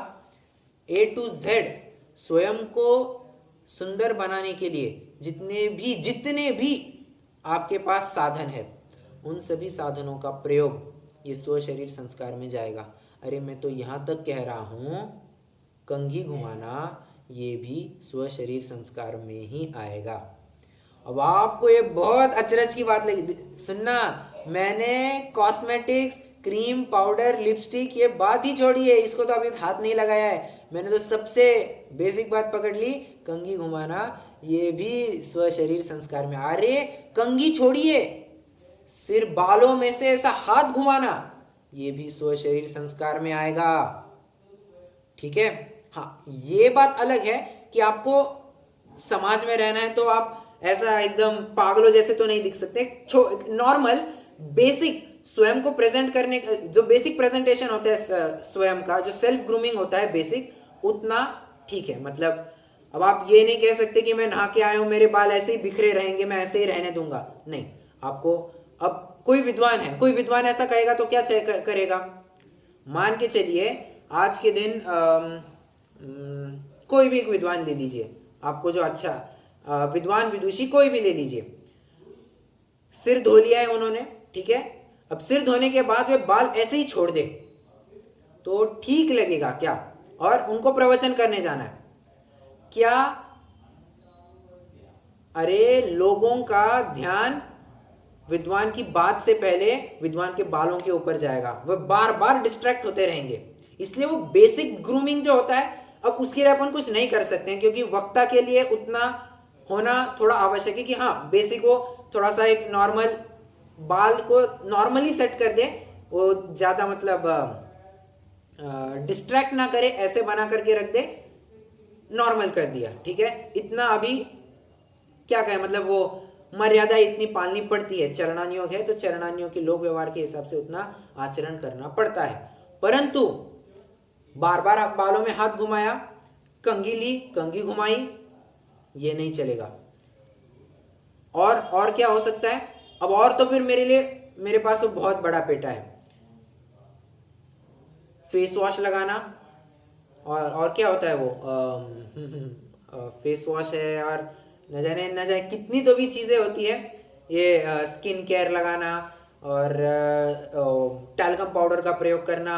A to Z स्वयं को सुंदर बनाने के लिए जितने भी आपके पास साधन है, उन सभी साधनों का प्रयोग ये स्व शरीर संस्कार में जाएगा। अरे मैं तो यहां तक कह रहा हूं, कंघी घुमाना ये भी स्व शरीर संस्कार में ही आएगा। अब आपको ये बहुत अचरज की बात लगी, सुनना, मैंने कॉस्मेटिक्स, क्रीम, पाउडर, लिपस्टिक ये बात ही छोड़ी है, इसको तो अभी हाथ नहीं लगाया है, मैंने तो सबसे बेसिक बात पकड़ ली, कंघी घुमाना ये भी स्व शरीर संस्कार में। अरे कंघी छोड़िए, सिर बालों में से ऐसा हाथ घुमाना ये भी स्व शरीर संस्कार में आएगा। ठीक है, हाँ ये बात अलग है कि आपको समाज में रहना है तो आप ऐसा एकदम पागलों जैसे तो नहीं दिख सकते, नॉर्मल बेसिक स्वयं को प्रेजेंट करने, जो बेसिक प्रेजेंटेशन होता है स्वयं का, जो सेल्फ ग्रूमिंग होता है बेसिक, उतना ठीक है। मतलब अब आप ये नहीं कह सकते कि मैं नहा के आया हूं मेरे बाल ऐसे ही बिखरे रहेंगे, मैं ऐसे ही रहने दूंगा, नहीं, आपको अब कोई विद्वान है, कोई विद्वान ऐसा कहेगा तो क्या करेगा? मान के चलिए आज के दिन कोई भी एक विद्वान ले लीजिए, आपको जो अच्छा विद्वान विदुषी कोई भी ले लीजिए, सिर धो लिया है उन्होंने, ठीक है, अब सिर धोने के बाद वे बाल ऐसे ही छोड़ दे तो ठीक लगेगा क्या? और उनको प्रवचन करने जाना है क्या? अरे लोगों का ध्यान विद्वान की बात से पहले विद्वान के बालों के ऊपर जाएगा, वह बार बार डिस्ट्रैक्ट होते रहेंगे। इसलिए वो बेसिक ग्रूमिंग जो होता है, अब उसके लिए अपन कुछ नहीं कर सकते हैं क्योंकि वक्ता के लिए उतना होना थोड़ा आवश्यक है कि हाँ बेसिक वो थोड़ा सा एक नॉर्मल बाल को नॉर्मली सेट कर दे, वो ज्यादा मतलब डिस्ट्रैक्ट ना करे, ऐसे बना करके रख दे, नॉर्मल कर दिया, ठीक है। इतना अभी क्या कहें, मतलब वो मर्यादा इतनी पालनी पड़ती है, चरणानियोग है तो चरणानियोग के लोक व्यवहार के हिसाब से उतना आचरण करना पड़ता है। परंतु बार बार बालों में हाथ घुमाया, कंघी ली, कंघी घुमाई, ये नहीं चलेगा। और क्या हो सकता है? अब और तो फिर मेरे पास तो बहुत बड़ा पेटा है, फेस वॉश लगाना, और क्या होता है वो फेस वॉश है, और न जाने कितनी तो भी चीजें होती है, ये स्किन केयर लगाना और टैल्कम पाउडर का प्रयोग करना,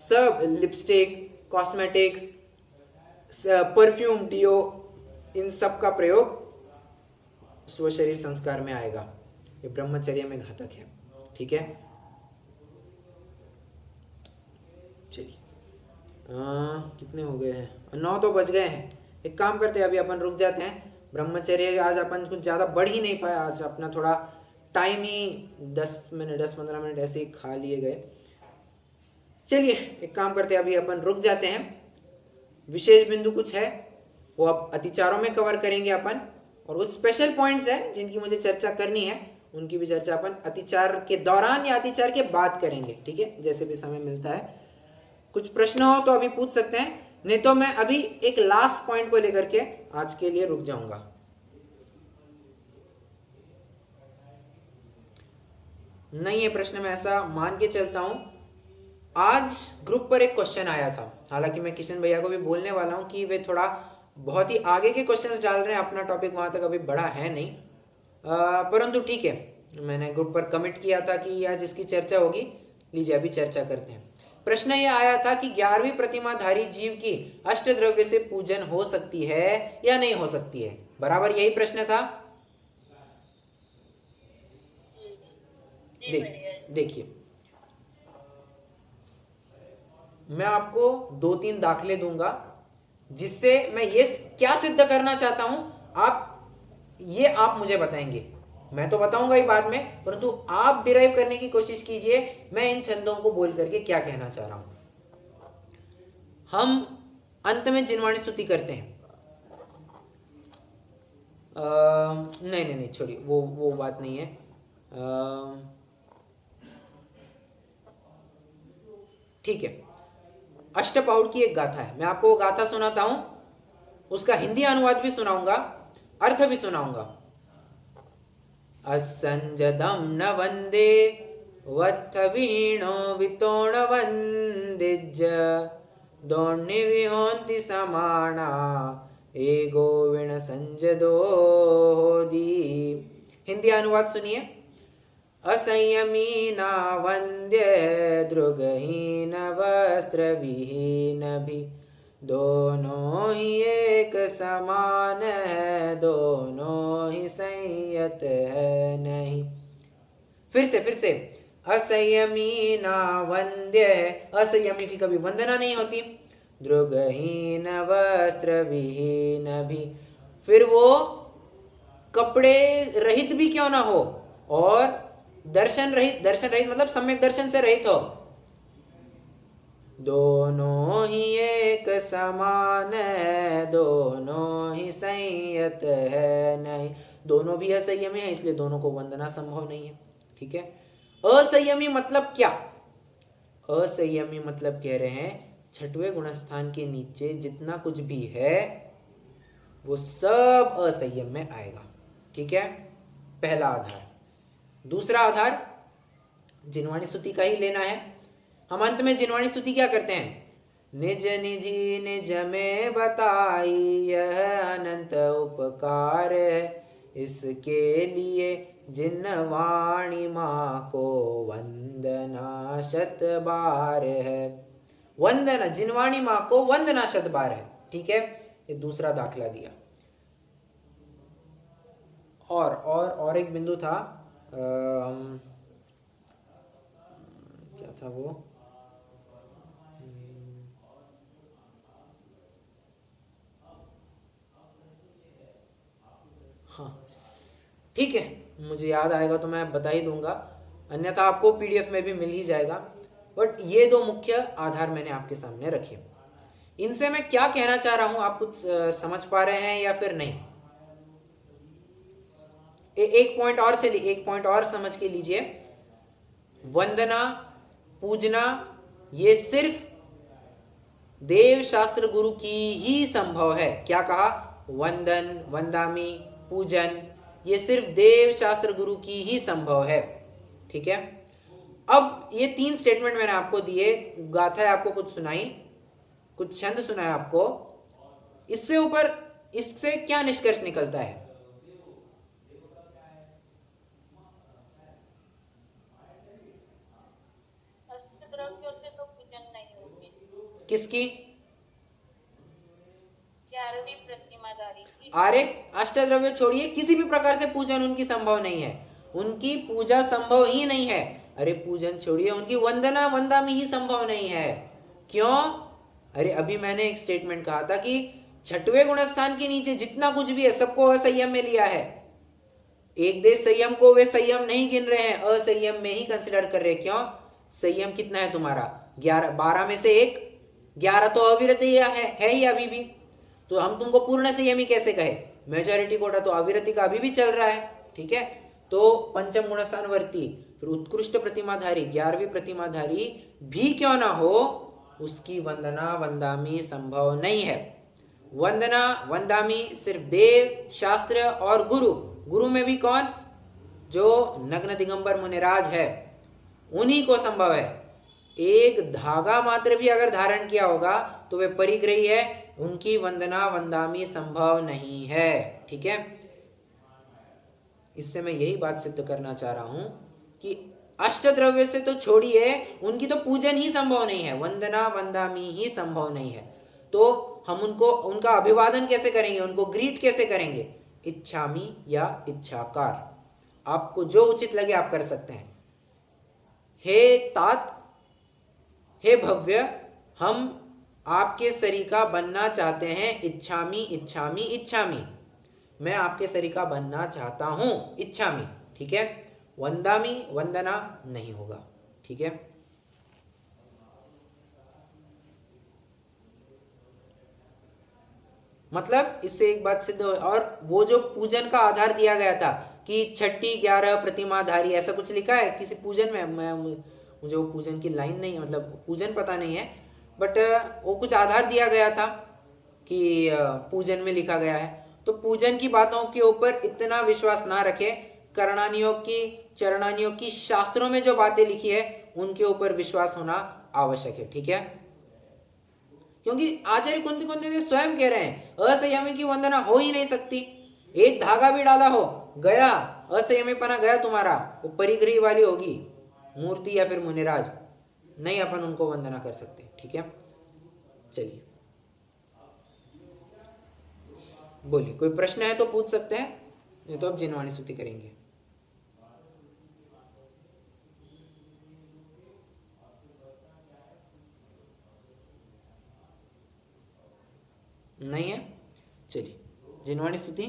सब लिपस्टिक, कॉस्मेटिक्स, परफ्यूम, डिओ, इन सब का प्रयोग स्वशरीर संस्कार में आएगा। ये ब्रह्मचर्य में घातक है, ठीक है। चलिए कितने हो गए हैं? 9 तो बज गए हैं। एक काम करते हैं, अभी अपन रुक जाते हैं। ब्रह्मचर्य आज अपन कुछ ज़्यादा बढ़ ही नहीं पाया, आज अपना थोड़ा टाइम ही 10-15 मिनट ऐसे ही खा लिए गए। चलिए एक काम करते हैं, अभी अपन रुक जाते हैं। विशेष बिंदु कुछ है वो अब अतिचारों में कवर करेंगे अपन, और कुछ स्पेशल पॉइंट्स है जिनकी मुझे चर्चा करनी है, उनकी भी चर्चा अपन अतिचार के दौरान या अतिचार के बाद करेंगे, ठीक है, जैसे भी समय मिलता है। कुछ प्रश्न हो तो अभी पूछ सकते हैं, नहीं तो मैं अभी एक लास्ट पॉइंट को लेकर के आज के लिए रुक जाऊंगा। नहीं है प्रश्न, मैं ऐसा मान के चलता हूं। आज ग्रुप पर एक क्वेश्चन आया था, हालांकि मैं किशन भैया को भी बोलने वाला हूं कि वे थोड़ा बहुत ही आगे के क्वेश्चंस डाल रहे हैं, अपना टॉपिक वहां तक अभी बड़ा है नहीं, परंतु ठीक है, मैंने ग्रुप पर कमिट किया था कि आज इसकी चर्चा होगी। लीजिए अभी चर्चा करते हैं। प्रश्न यह आया था कि 11वीं प्रतिमाधारी जीव की अष्टद्रव्य से पूजन हो सकती है या नहीं हो सकती है, बराबर यही प्रश्न था। देखिए मैं आपको 2-3 दाखले दूंगा जिससे मैं ये क्या सिद्ध करना चाहता हूं, आप मुझे बताएंगे। मैं तो बताऊंगा ही बाद में, परंतु आप डिराइव करने की कोशिश कीजिए मैं इन छंदों को बोल करके क्या कहना चाह रहा हूं। हम अंत में जिनवाणी स्तुति करते हैं, नहीं छोड़िए, वो बात नहीं है। ठीक है, अष्टपाहुड़ की एक गाथा है, मैं आपको वो गाथा सुनाता हूं, उसका हिंदी अनुवाद भी सुनाऊंगा, अर्थ भी सुनाऊंगा। असंजदम न वंदे वत्थ विहीणो वितोण वंदिज दोण्य विहोन्ति समाना ए गोविण संजदो दी। हिंदी अनुवाद सुनिए। असंयमी न वंद्य द्रुगहीन वस्त्र विहीन भी दोनों ही एक समान है, दोनों ही संयत है नहीं। फिर से असंयमी ना वंद्य है, असंयमी की कभी वंदना नहीं होती, द्रुगहीन वस्त्र विहीन भी, फिर वो कपड़े रहित भी क्यों ना हो, और दर्शन रहित मतलब सम्यक दर्शन से रहित हो, दोनों ही एक समान है, दोनों ही संयत है नहीं। दोनों भी असंयमी है, इसलिए दोनों को वंदना संभव नहीं है, ठीक है। असंयमी मतलब क्या? असंयमी मतलब कह रहे हैं 6वें गुणस्थान के नीचे जितना कुछ भी है वो सब असंयम में आएगा, ठीक है, पहला आधार। दूसरा आधार जिनवाणी स्तुति का ही लेना है। हम अंत में जिनवाणी स्तुति क्या करते हैं, निज निधि निज में बताई यह अनंत उपकार है, इसके लिए जिनवाणी माँ को वंदना शत बार है। वंदना, जिनवाणी माँ को वंदना शत बार है। ठीक है, ये दूसरा दाखला दिया। और एक बिंदु था, क्या था वो, हाँ ठीक है, मुझे याद आएगा तो मैं बता ही दूंगा, अन्यथा आपको पीडीएफ में भी मिल ही जाएगा। बट ये दो मुख्य आधार मैंने आपके सामने रखे। इनसे मैं क्या कहना चाह रहा हूं, आप कुछ समझ पा रहे हैं या फिर नहीं? एक पॉइंट और, चलिए एक पॉइंट और समझ के लीजिए। वंदना, पूजना, ये सिर्फ देव शास्त्र गुरु की ही संभव है। क्या कहा? वंदन, वंदामी, पूजन, ये सिर्फ देव शास्त्र गुरु की ही संभव है। ठीक है, अब ये 3 स्टेटमेंट मैंने आपको दिए, गाथा आपको कुछ सुनाई, कुछ छंद सुनाया आपको, इससे ऊपर इससे क्या निष्कर्ष निकलता है? किसकी? 11वीं प्रतिमाधारी की। अरे अष्टद्रव्य छोड़िए, किसी भी प्रकार से पूजन उनकी संभव नहीं है, उनकी पूजा संभव ही नहीं है। अरे पूजन छोड़िए, उनकी वंदना वंदामी ही संभव नहीं है। क्यों? अरे अभी मैंने एक स्टेटमेंट कहा था कि 6वें गुणस्थान के नीचे जितना कुछ भी है सबको असंयम में लिया है। एक देश संयम को वे संयम नहीं गिन रहे हैं, असंयम में ही कंसिडर कर रहे हैं। क्यों? संयम कितना है तुम्हारा? 11, 12 में से 1, 11 तो अविरत है ही अभी भी, तो हम तुमको पूर्ण संयमी कैसे कहे? मेजॉरिटी कोटा तो अविरति का अभी भी चल रहा है। ठीक है, तो पंचम गुणस्थान वर्ती, फिर उत्कृष्ट प्रतिमाधारी, 11वीं प्रतिमाधारी भी क्यों ना हो, उसकी वंदना वंदामी संभव नहीं है। वंदना वंदामी सिर्फ देव, शास्त्र और गुरु, गुरु में भी कौन? जो नग्न दिगंबर मुनिराज है, उन्हीं को संभव है। एक धागा मात्र भी अगर धारण किया होगा तो वे परिग्रही है, उनकी वंदना वंदामी संभव नहीं है। ठीक है, इससे मैं यही बात सिद्ध करना चाह रहा हूं कि अष्टद्रव्य से तो छोड़िए, उनकी तो पूजन ही संभव नहीं है, वंदना वंदामी ही संभव नहीं है। तो हम उनको, उनका अभिवादन कैसे करेंगे, उनको ग्रीट कैसे करेंगे? इच्छामी या इच्छाकार, आपको जो उचित लगे आप कर सकते हैं। हे तात, हे भव्य, हम आपके सरीका बनना चाहते हैं। इच्छामी इच्छामी इच्छामी, मैं आपके सरीका बनना चाहता हूं, इच्छामी। ठीक है, वंदामी वंदना नहीं होगा। ठीक है, मतलब इससे एक बात सिद्ध हो। और वो जो पूजन का आधार दिया गया था कि 6, 11 प्रतिमाधारी, ऐसा कुछ लिखा है किसी पूजन में? मुझे वो पूजन की लाइन नहीं, मतलब पूजन पता नहीं है, बट वो कुछ आधार दिया गया था कि पूजन में लिखा गया है। तो पूजन की बातों के ऊपर इतना विश्वास ना रखे, करणानियों की, चरणानियों की, शास्त्रों में जो बातें लिखी है उनके ऊपर विश्वास होना आवश्यक है। ठीक है, क्योंकि आचार्य कुंती कुंती स्वयं कह रहे हैं असंयमी की वंदना हो ही नहीं सकती। एक धागा भी डाला हो, गया असंयमीपना, गया तुम्हारा, वो परिग्रही वाली होगी मूर्ति या फिर मुनिराज, नहीं अपन उनको वंदना कर सकते। ठीक है, चलिए बोलिए, कोई प्रश्न है तो पूछ सकते हैं, नहीं तो अब जिनवाणी स्तुति करेंगे। नहीं है, चलिए जिनवाणी स्तुति।